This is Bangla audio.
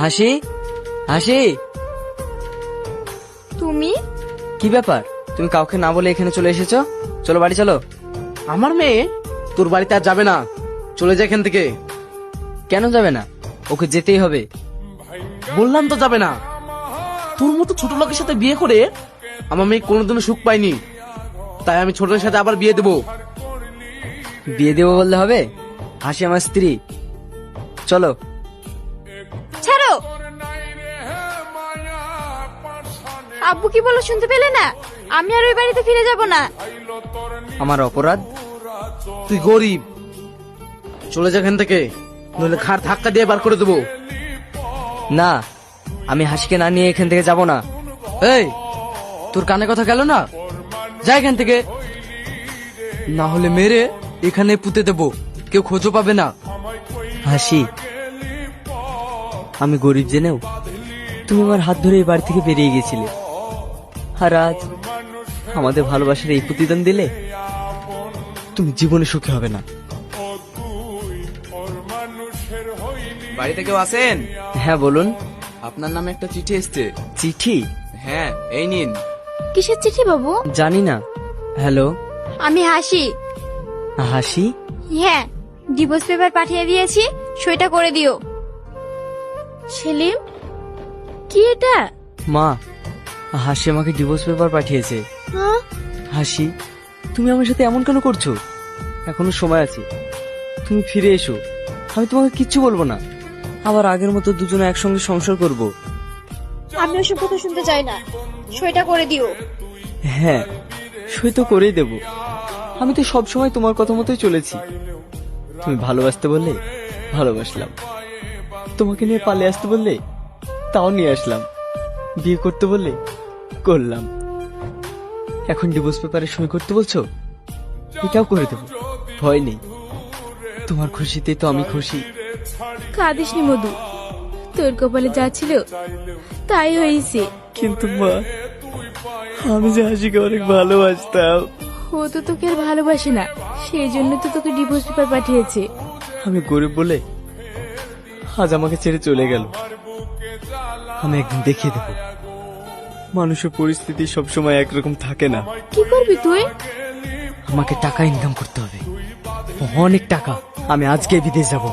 হাসি, হাসি, তুমি? কি ব্যাপার? তুমি কাউকে না বলে এখানে চলে এসেছো? চলো বাড়ি চলো। আমার মেয়ে তোর বাড়িতে আর যাবে না, চলে যা এখান থেকে। কেন যাবে না? ওকে যেতেই হবে। বললাম তো যাবে না। তোর মতো ছোট লোকের সাথে বিয়ে করে আমার মেয়ে কোনোদিনও সুখ পায়নি, তাই আমি ছোটের সাথে আবার বিয়ে দেবো। বিয়ে দেবো বললে হবে? হাসি আমার স্ত্রী। চলো। ছাড়ো। আব্বু কি বলো শুনতে পেলে না? আমি আর ওই বাড়িতে ফিরে যাব না। আমার অপরাধ? তুই গরিব, চলে যা এখান থেকে, নইলে ঘাড় ধাক্কা দিয়ে বার করে দেবো। না, আমি হাসিকে না নিয়ে এখান থেকে যাব না। এই, তোর কানে কথা গেল না? যা এখান থেকে, না হলে মেরে এখানে পুঁতে দেবো, কেউ খোঁজও পাবে না। হাসি, আমি গরিব জেনেও তুমি আমার হাত ধরে এই বাড়ি থেকে বেরিয়ে গেছিলে, আর আজ আমাদের ভালোবাসার এই প্রতিদান দিলে তুমি জীবনে সুখী হবে না। বাড়িতে কেউ আছেন? হ্যাঁ বলুন। আপনার নামে একটা চিঠি এসছে। চিঠি? হ্যাঁ, এই নিন। কিসের চিঠি বাবু? জানি না। হ্যালো, আমি হাসি। হাসি? হ্যাঁ, ডিভোর্স পেপার পাঠিয়ে দিয়েছি, সইটা করে দিও। সেলিম, কি এটা? মা, হাসি আমাকে ডিভোর্স পেপার পাঠিয়েছে। হ্যাঁ? হাসি, তুমি আমার সাথে এমন কেন করছো? এখনো সময় আছে, তুমি ফিরে এসো। আমি তোমাকে কিচ্ছু বলবো না, আবার আগের মতো দুজনে একসঙ্গে সংসার করব। আমি ওসব কথা শুনতে চাই না, সইটা করে দিও। হ্যাঁ, সই তো করেই দেব। আমি তো সব সময় তোমার কথা মতোই চলেছি। তুমি ভালোবাসতে বললে ভালোবাসলাম, তোমাকে নিয়ে পালিয়ে আসতে বললে তাও নিয়ে আসলাম, বিয়ে করতে বললে করলাম, এখন ডিভোর্স পেপারে সই করতে বলছো, এটাও করে দেবো, ভয় নেই। তোমার খুশিতে তো আমি খুশি। কাঁদিস নি মধু, তোর কপালে যা ছিল তাই হয়েছে। কিন্তু মা, আমি যে হাসিকে অনেক ভালোবাসতাম। ও তো তোকে আর ভালোবাসে না, সেই জন্য তো তোকে ডিভোর্স পেপার পাঠিয়েছে। আমি গরিব বলে আজ আমাকে ছেড়ে চলে গেল। আমি একদিন দেখিয়ে দেব মানুষের পরিস্থিতি সবসময় একরকম থাকে না। কি করবি তুই? আমাকে টাকা ইনকাম করতে হবে, অনেক টাকা। আমি আজকে বিদেশ যাব।